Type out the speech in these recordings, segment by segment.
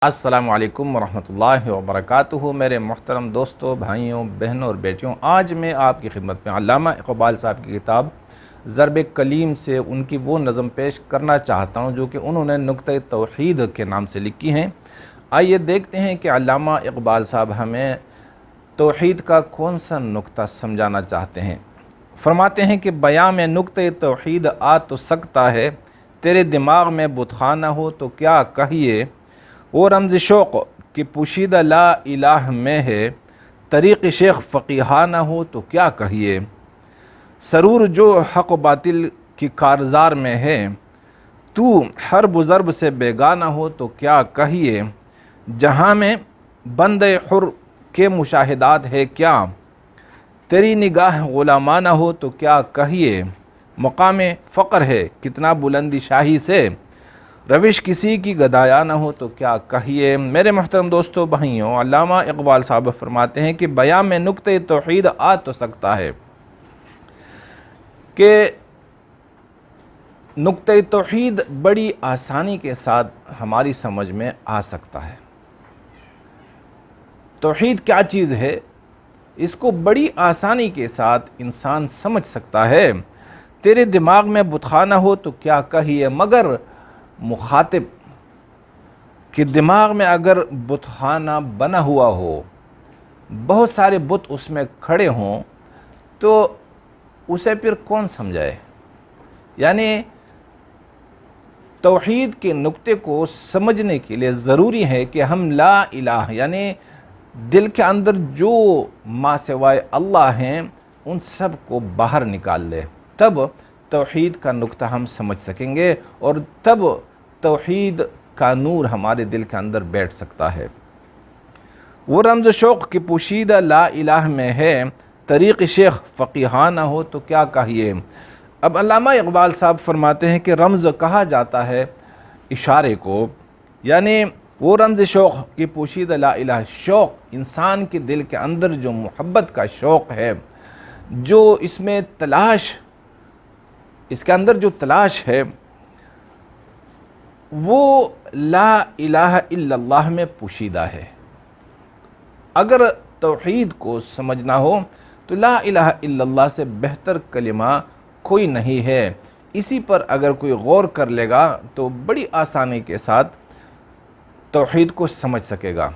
السلام علیکم ورحمۃ اللہ وبرکاتہ۔ میرے محترم دوستوں، بھائیوں، بہنوں اور بیٹیوں، آج میں آپ کی خدمت میں علامہ اقبال صاحب کی کتاب ضرب کلیم سے ان کی وہ نظم پیش کرنا چاہتا ہوں جو کہ انہوں نے نکتہ توحید کے نام سے لکھی ہیں۔ آئیے دیکھتے ہیں کہ علامہ اقبال صاحب ہمیں توحید کا کون سا نکتہ سمجھانا چاہتے ہیں۔ فرماتے ہیں کہ بیان میں نکتہ توحید آ تو سکتا ہے، تیرے دماغ میں بت خانہ ہو تو کیا کہیے، وہ رمز شوق کہ پوشیدہ لا الہ میں ہے، طریق شیخ فقیہانہ ہو تو کیا کہیے، سرور جو حق و باطل کی کارزار میں ہے، تو حرب و ضرب سے بیگانہ ہو تو کیا کہیے، جہاں میں بند حر کے مشاہدات ہے کیا، تیری نگاہ غلامانہ ہو تو کیا کہیے، مقام فقر ہے کتنا بلندی شاہی سے، روش کسی کی گدایانہ ہو تو کیا کہیے۔ میرے محترم دوستوں، بھائیوں، علامہ اقبال صاحب فرماتے ہیں کہ بیان میں نکتہ توحید آ تو سکتا ہے کہ نکتہ توحید بڑی آسانی کے ساتھ ہماری سمجھ میں آ سکتا ہے۔ توحید کیا چیز ہے، اس کو بڑی آسانی کے ساتھ انسان سمجھ سکتا ہے۔ تیرے دماغ میں بت خانہ ہو تو کیا کہیے، مگر مخاطب کہ دماغ میں اگر بت خانہ بنا ہوا ہو، بہت سارے بت اس میں کھڑے ہوں، تو اسے پھر کون سمجھائے۔ یعنی توحید کے نکتے کو سمجھنے کے لیے ضروری ہے کہ ہم لا الہ یعنی دل کے اندر جو ما سوائے اللہ ہیں ان سب کو باہر نکال لے، تب توحید کا نکتہ ہم سمجھ سکیں گے اور تب توحید کا نور ہمارے دل کے اندر بیٹھ سکتا ہے۔ وہ رمز شوق کی پوشیدہ لا الہ میں ہے، طریق شیخ فقیہانہ ہو تو کیا کہیے۔ اب علامہ اقبال صاحب فرماتے ہیں کہ رمز کہا جاتا ہے اشارے کو، یعنی وہ رمز شوق کی پوشیدہ لا الہ، شوق انسان کے دل کے اندر جو محبت کا شوق ہے، جو اس میں تلاش، اس کے اندر جو تلاش ہے، وہ لا الہ الا اللہ میں پوشیدہ ہے۔ اگر توحید کو سمجھنا ہو تو لا الہ الا اللہ سے بہتر کلمہ کوئی نہیں ہے۔ اسی پر اگر کوئی غور کر لے گا تو بڑی آسانی کے ساتھ توحید کو سمجھ سکے گا۔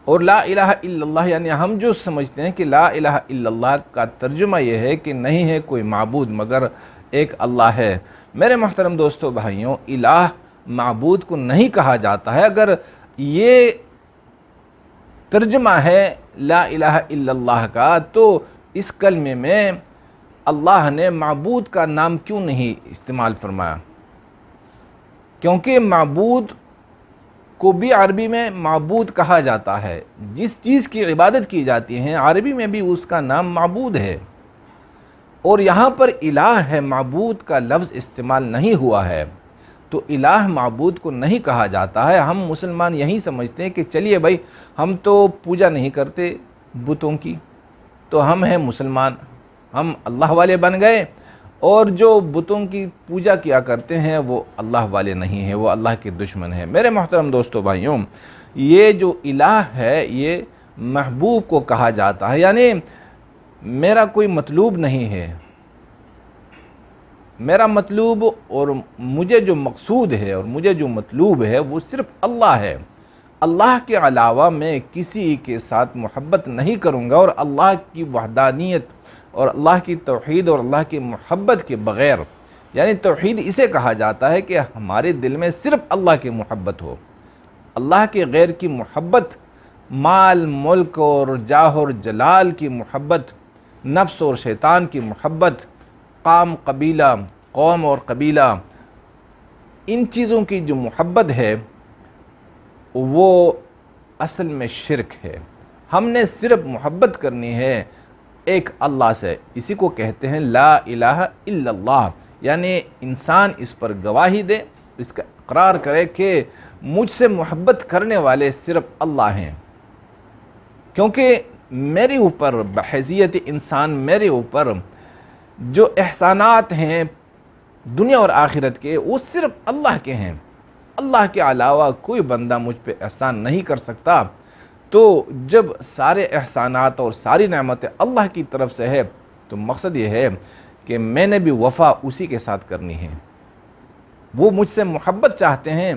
اور لا الہ الا اللہ یعنی ہم جو سمجھتے ہیں کہ لا الہ الا اللہ کا ترجمہ یہ ہے کہ نہیں ہے کوئی معبود مگر ایک اللہ ہے۔ میرے محترم دوستو، بھائیوں، الہ معبود کو نہیں کہا جاتا ہے۔ اگر یہ ترجمہ ہے لا الہ الا اللہ کا، تو اس کلمے میں اللہ نے معبود کا نام کیوں نہیں استعمال فرمایا؟ کیونکہ معبود کو بھی عربی میں معبود کہا جاتا ہے، جس چیز کی عبادت کی جاتی ہے عربی میں بھی اس کا نام معبود ہے، اور یہاں پر الہ ہے، معبود کا لفظ استعمال نہیں ہوا ہے، تو الہ معبود کو نہیں کہا جاتا ہے۔ ہم مسلمان یہی سمجھتے ہیں کہ چلیے بھائی، ہم تو پوجا نہیں کرتے بتوں کی، تو ہم ہیں مسلمان، ہم اللہ والے بن گئے، اور جو بتوں کی پوجا کیا کرتے ہیں وہ اللہ والے نہیں ہیں، وہ اللہ کے دشمن ہیں۔ میرے محترم دوستو، بھائیوں، یہ جو الہ ہے یہ محبوب کو کہا جاتا ہے، یعنی میرا کوئی مطلوب نہیں ہے، میرا مطلوب اور مجھے جو مقصود ہے اور مجھے جو مطلوب ہے وہ صرف اللہ ہے۔ اللہ کے علاوہ میں کسی کے ساتھ محبت نہیں کروں گا، اور اللہ کی وحدانیت اور اللہ کی توحید اور اللہ کی محبت کے بغیر، یعنی توحید اسے کہا جاتا ہے کہ ہمارے دل میں صرف اللہ کی محبت ہو۔ اللہ کے غیر کی محبت، مال، ملک اور جاہ اور جلال کی محبت، نفس اور شیطان کی محبت، قوم اور قبیلہ، ان چیزوں کی جو محبت ہے وہ اصل میں شرک ہے۔ ہم نے صرف محبت کرنی ہے ایک اللہ سے، اسی کو کہتے ہیں لا الہ الا اللہ، یعنی انسان اس پر گواہی دے، اس کا اقرار کرے کہ مجھ سے محبت کرنے والے صرف اللہ ہیں، کیونکہ میرے اوپر بحیثیت انسان، میرے اوپر جو احسانات ہیں دنیا اور آخرت کے، وہ صرف اللہ کے ہیں۔ اللہ کے علاوہ کوئی بندہ مجھ پہ احسان نہیں کر سکتا، تو جب سارے احسانات اور ساری نعمتیں اللہ کی طرف سے ہے تو مقصد یہ ہے کہ میں نے بھی وفا اسی کے ساتھ کرنی ہے۔ وہ مجھ سے محبت چاہتے ہیں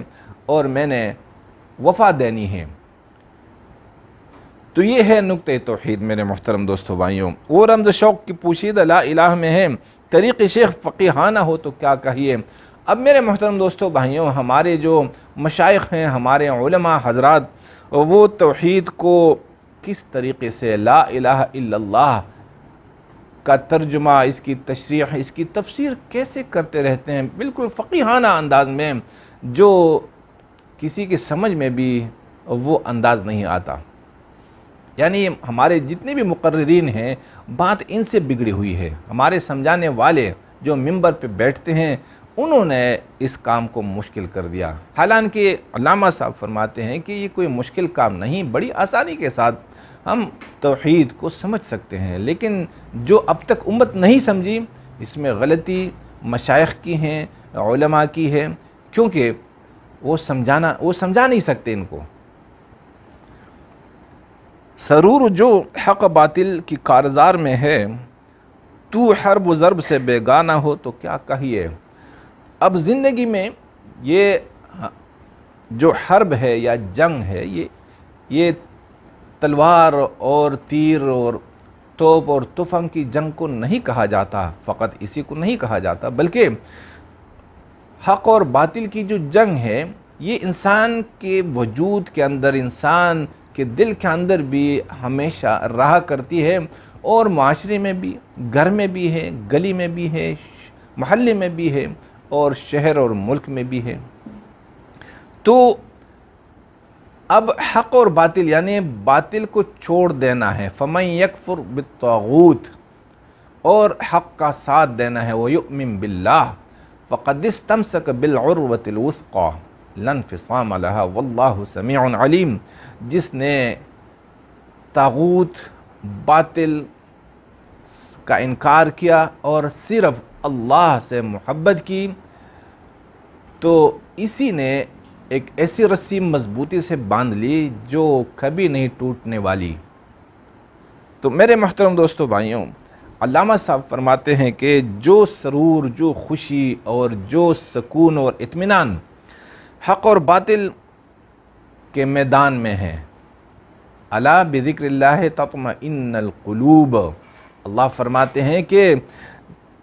اور میں نے وفا دینی ہے۔ تو یہ ہے نقطہ توحید میرے محترم دوستو بھائیوں۔ اور رمز شوق کی پوشیدہ لا الہ میں ہے طریق شیخ فقیہانہ ہو تو کیا کہیے۔ اب میرے محترم دوستو بھائیوں، ہمارے جو مشائخ ہیں، ہمارے علماء حضرات، وہ توحید کو کس طریقے سے لا الہ الا اللہ کا ترجمہ، اس کی تشریح، اس کی تفسیر کیسے کرتے رہتے ہیں، بالکل فقیہانہ انداز میں، جو کسی کی سمجھ میں بھی وہ انداز نہیں آتا۔ یعنی ہمارے جتنے بھی مقررین ہیں، بات ان سے بگڑی ہوئی ہے۔ ہمارے سمجھانے والے جو ممبر پہ بیٹھتے ہیں، انہوں نے اس کام کو مشکل کر دیا۔ حالانکہ علامہ صاحب فرماتے ہیں کہ یہ کوئی مشکل کام نہیں، بڑی آسانی کے ساتھ ہم توحید کو سمجھ سکتے ہیں، لیکن جو اب تک امت نہیں سمجھی، اس میں غلطی مشائخ کی ہیں، علماء کی ہے، کیونکہ وہ سمجھا نہیں سکتے ان کو۔ سرور جو حق باطل کی کارزار میں ہے، تو حرب و ضرب سے بیگانہ ہو تو کیا کہیے۔ اب زندگی میں یہ جو حرب ہے یا جنگ ہے، یہ تلوار اور تیر اور توپ اور تفنگ کی جنگ کو نہیں کہا جاتا، فقط اسی کو نہیں کہا جاتا، بلکہ حق اور باطل کی جو جنگ ہے، یہ انسان کے وجود کے اندر، انسان کے دل کے اندر بھی ہمیشہ رہا کرتی ہے، اور معاشرے میں بھی، گھر میں بھی ہے، گلی میں بھی ہے، محلے میں بھی ہے، اور شہر اور ملک میں بھی ہے۔ تو اب حق اور باطل، یعنی باطل کو چھوڑ دینا ہے، فَمَن يَكْفُرْ بِالطَّاغُوتِ، اور حق کا ساتھ دینا ہے، وَيُؤْمِن بِاللَّهِ فَقَدِ اسْتَمْسَكَ بِالْعُرْوَةِ الْوُثْقَى لَا انفصام لَهَا وَاللَّهُ سَمِيعٌ عَلِيمٌ۔ جس نے طاغوت، باطل کا انکار کیا اور صرف اللہ سے محبت کی، تو اسی نے ایک ایسی رسی مضبوطی سے باندھ لی جو کبھی نہیں ٹوٹنے والی۔ تو میرے محترم دوستو بھائیوں، علامہ صاحب فرماتے ہیں کہ جو سرور، جو خوشی اور جو سکون اور اطمینان حق اور باطل کے میدان میں ہے، الا بذکر اللہ تطمئن القلوب، اللہ فرماتے ہیں کہ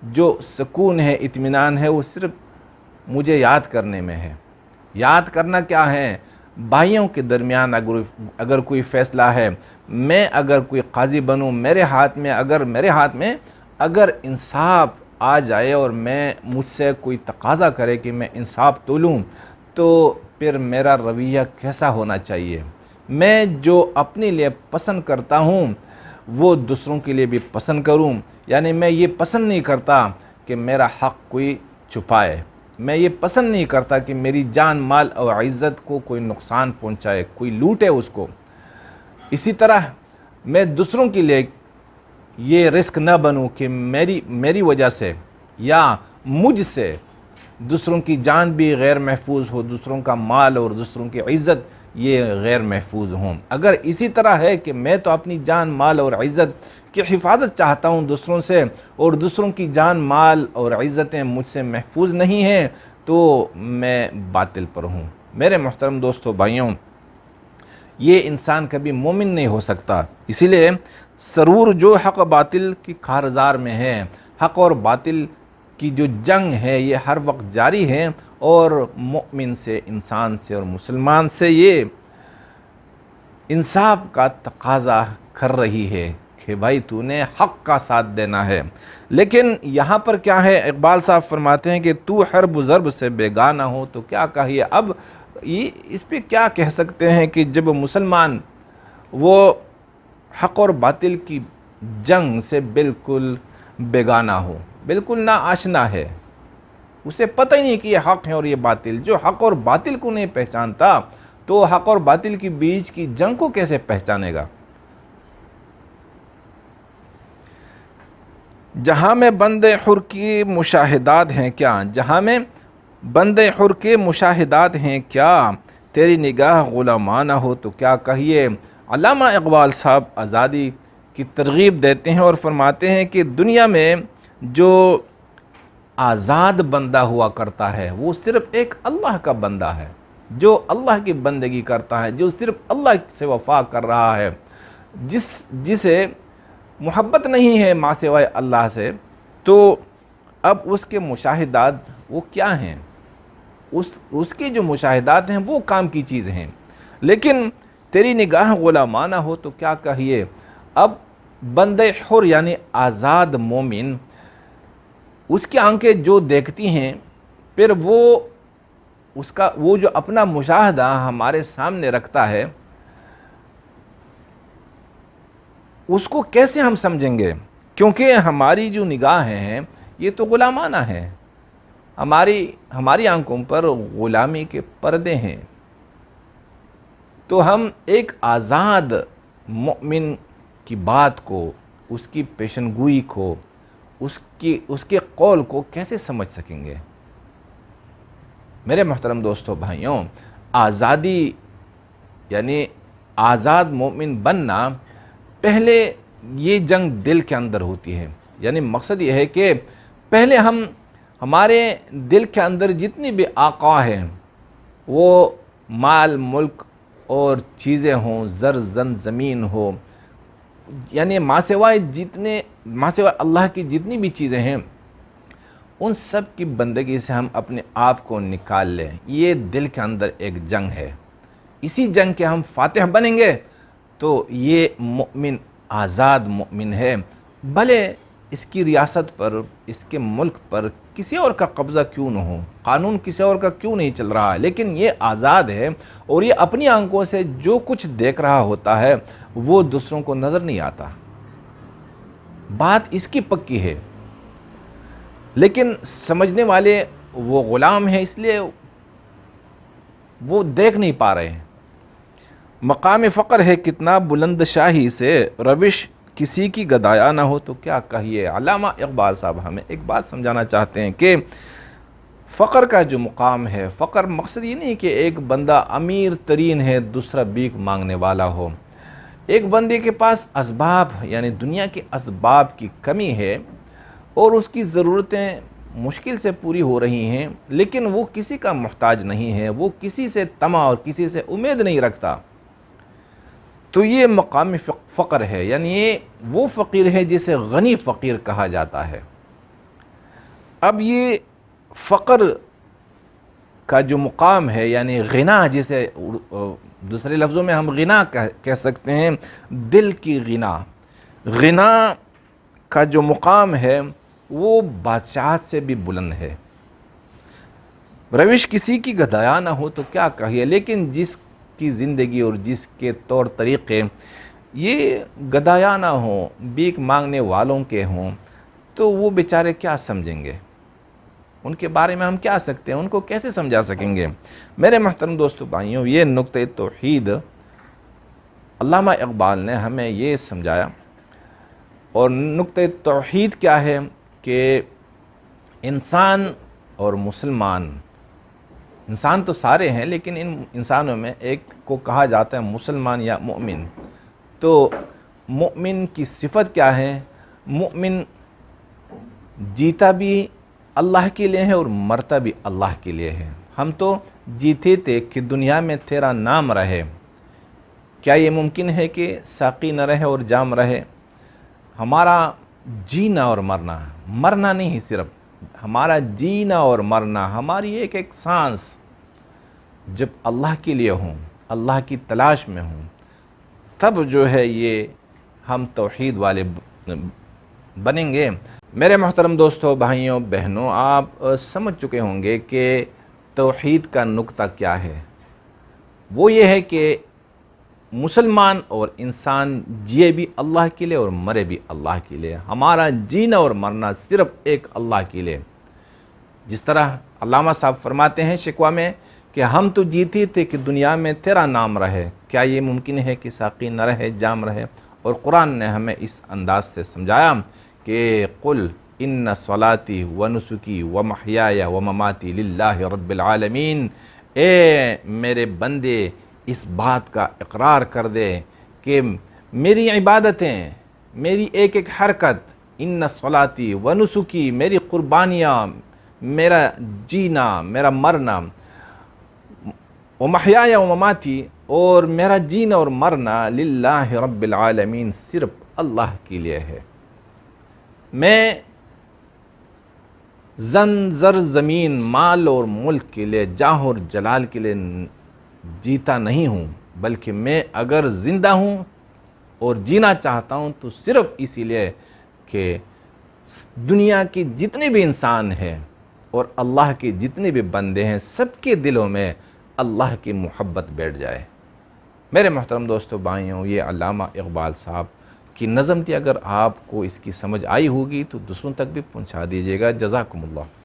جو سکون ہے، اطمینان ہے، وہ صرف مجھے یاد کرنے میں ہے۔ یاد کرنا کیا ہے؟ بھائیوں کے درمیان اگر کوئی فیصلہ ہے، میں اگر کوئی قاضی بنوں، میرے ہاتھ میں اگر انصاف آ جائے اور مجھ سے کوئی تقاضا کرے کہ میں انصاف تولوں، تو پھر میرا رویہ کیسا ہونا چاہیے؟ میں جو اپنے لیے پسند کرتا ہوں وہ دوسروں کے لیے بھی پسند کروں۔ یعنی میں یہ پسند نہیں کرتا کہ میرا حق کوئی چھپائے، میں یہ پسند نہیں کرتا کہ میری جان، مال اور عزت کو کوئی نقصان پہنچائے، کوئی لوٹے اس کو۔ اسی طرح میں دوسروں کے لیے یہ رسک نہ بنوں کہ میری وجہ سے یا مجھ سے دوسروں کی جان بھی غیر محفوظ ہو، دوسروں کا مال اور دوسروں کی عزت یہ غیر محفوظ ہوں۔ اگر اسی طرح ہے کہ میں تو اپنی جان، مال اور عزت کی حفاظت چاہتا ہوں دوسروں سے، اور دوسروں کی جان، مال اور عزتیں مجھ سے محفوظ نہیں ہیں، تو میں باطل پر ہوں۔ میرے محترم دوستو بھائیوں، یہ انسان کبھی مومن نہیں ہو سکتا۔ اسی لیے سرور جو حق باطل کی کارزار میں ہے، حق اور باطل کی جو جنگ ہے یہ ہر وقت جاری ہے، اور مومن سے، انسان سے اور مسلمان سے یہ انصاف کا تقاضا کر رہی ہے کہ بھائی تو نے حق کا ساتھ دینا ہے۔ لیکن یہاں پر کیا ہے، اقبال صاحب فرماتے ہیں کہ تو حرب و ضرب سے بیگانہ ہو تو کیا کہیے۔ اب اس پہ کیا کہہ سکتے ہیں کہ جب مسلمان وہ حق اور باطل کی جنگ سے بالکل بیگانہ ہو، بالکل نا آشنا ہے، اسے پتہ ہی نہیں کہ یہ حق ہے اور یہ باطل۔ جو حق اور باطل کو نہیں پہچانتا تو حق اور باطل کی بیچ کی جنگ کو کیسے پہچانے گا؟ جہاں میں بندے حر کی مشاہدات ہیں کیا، جہاں میں بندے حر کے مشاہدات ہیں کیا، تیری نگاہ غلامانہ ہو تو کیا کہیے۔ علامہ اقبال صاحب آزادی کی ترغیب دیتے ہیں اور فرماتے ہیں کہ دنیا میں جو آزاد بندہ ہوا کرتا ہے وہ صرف ایک اللہ کا بندہ ہے، جو اللہ کی بندگی کرتا ہے، جو صرف اللہ سے وفا کر رہا ہے، جسے محبت نہیں ہے ماں سوائے اللہ سے، تو اب اس کے مشاہدات وہ کیا ہیں، اس کے جو مشاہدات ہیں وہ کام کی چیز ہیں۔ لیکن تیری نگاہ غلامانہ ہو تو کیا کہیے، اب بندے حر یعنی آزاد مومن، اس کی آنکھیں جو دیکھتی ہیں، پھر وہ جو اپنا مشاہدہ ہمارے سامنے رکھتا ہے، اس کو کیسے ہم سمجھیں گے؟ کیونکہ ہماری جو نگاہیں ہیں یہ تو غلامانہ ہیں، ہماری آنکھوں پر غلامی کے پردے ہیں۔ تو ہم ایک آزاد مومن کی بات کو، اس کی پیشن گوئی کو، اس کے قول کو کیسے سمجھ سکیں گے؟ میرے محترم دوستو بھائیوں، آزادی یعنی آزاد مومن بننا، پہلے یہ جنگ دل کے اندر ہوتی ہے۔ یعنی مقصد یہ ہے کہ پہلے ہمارے دل کے اندر جتنی بھی آقا ہیں، وہ مال ملک اور چیزیں ہوں، زر زن زمین ہو، یعنی ماں سوائے اللہ کی جتنی بھی چیزیں ہیں، ان سب کی بندگی سے ہم اپنے آپ کو نکال لیں۔ یہ دل کے اندر ایک جنگ ہے، اسی جنگ کے ہم فاتح بنیں گے تو یہ مومن آزاد مومن ہے، بھلے اس کی ریاست پر، اس کے ملک پر کسی اور کا قبضہ کیوں نہ ہو، قانون کسی اور کا کیوں نہیں چل رہا ہے، لیکن یہ آزاد ہے، اور یہ اپنی آنکھوں سے جو کچھ دیکھ رہا ہوتا ہے وہ دوسروں کو نظر نہیں آتا۔ بات اس کی پکی ہے، لیکن سمجھنے والے وہ غلام ہیں، اس لیے وہ دیکھ نہیں پا رہے ہیں۔ مقام فقر ہے کتنا بلند شاہی سے، روش کسی کی گدایا نہ ہو تو کیا کہیے۔ علامہ اقبال صاحب ہمیں ایک بات سمجھانا چاہتے ہیں کہ فقر کا جو مقام ہے، فقر مقصد یہ نہیں کہ ایک بندہ امیر ترین ہے، دوسرا بھیک مانگنے والا ہو۔ ایک بندے کے پاس اسباب یعنی دنیا کے اسباب کی کمی ہے اور اس کی ضرورتیں مشکل سے پوری ہو رہی ہیں، لیکن وہ کسی کا محتاج نہیں ہے، وہ کسی سے طمع اور کسی سے امید نہیں رکھتا، تو یہ مقام فقر ہے۔ یعنی یہ وہ فقیر ہے جسے غنی فقیر کہا جاتا ہے۔ اب یہ فقر کا جو مقام ہے، یعنی غنا، جسے دوسرے لفظوں میں ہم غنا کہہ سکتے ہیں، دل کی غنا کا جو مقام ہے وہ بادشاہت سے بھی بلند ہے۔ روش کسی کی گدایا نہ ہو تو کیا کہیے، لیکن جس کی زندگی اور جس کے طور طریقے یہ گدایا نہ ہوں، بھیک مانگنے والوں کے ہوں، تو وہ بیچارے کیا سمجھیں گے؟ ان کے بارے میں ہم کیا سکتے ہیں، ان کو کیسے سمجھا سکیں گے؟ میرے محترم دوستو بھائیوں، یہ نقطہ توحید علامہ اقبال نے ہمیں یہ سمجھایا۔ اور نقطہ توحید کیا ہے کہ انسان اور مسلمان، انسان تو سارے ہیں لیکن ان انسانوں میں ایک کو کہا جاتا ہے مسلمان یا مومن۔ تو مومن کی صفت کیا ہے؟ مومن جیتا بھی اللہ کے لیے ہے اور مرتا بھی اللہ کے لیے ہے۔ ہم تو جیتے تھے کہ دنیا میں تیرا نام رہے، کیا یہ ممکن ہے کہ ساقی نہ رہے اور جام رہے؟ ہمارا جینا اور مرنا نہیں، صرف ہمارا جینا اور مرنا، ہماری ایک سانس جب اللہ کے لیے ہوں، اللہ کی تلاش میں ہوں، تب جو ہے یہ ہم توحید والے بنیں گے۔ میرے محترم دوستو بھائیوں بہنوں، آپ سمجھ چکے ہوں گے کہ توحید کا نقطہ کیا ہے۔ وہ یہ ہے کہ مسلمان اور انسان جیے بھی اللہ کے لیے اور مرے بھی اللہ کے لیے۔ ہمارا جینا اور مرنا صرف ایک اللہ کے لیے۔ جس طرح علامہ صاحب فرماتے ہیں شکوہ میں کہ ہم تو جیتے تھے کہ دنیا میں تیرا نام رہے، کیا یہ ممکن ہے کہ ساقی نہ رہے جام رہے؟ اور قرآن نے ہمیں اس انداز سے سمجھایا کہ قل ان صلاتی و نسکی و محیایا و مماتی للہ رب العالمین۔ اے میرے بندے اس بات کا اقرار کر دے کہ میری عبادتیں، میری ایک ایک حرکت، ان صلاتی و نسکی، میری قربانیاں، میرا جینا، میرا مرنا، و محیایا و مماتی، اور میرا جینا اور مرنا للہ رب العالمین، صرف اللہ کے لیے ہے۔ میں زر زمین، مال اور ملک کے لیے، جاہ اور جلال کے لیے جیتا نہیں ہوں، بلکہ میں اگر زندہ ہوں اور جینا چاہتا ہوں تو صرف اسی لیے کہ دنیا کے جتنے بھی انسان ہیں اور اللہ کے جتنے بھی بندے ہیں، سب کے دلوں میں اللہ کی محبت بیٹھ جائے۔ میرے محترم دوستو بھائیوں، یہ علامہ اقبال صاحب کی نظم تھی۔ اگر آپ کو اس کی سمجھ آئی ہوگی تو دوسروں تک بھی پہنچا دیجیے گا۔ جزاکم اللہ۔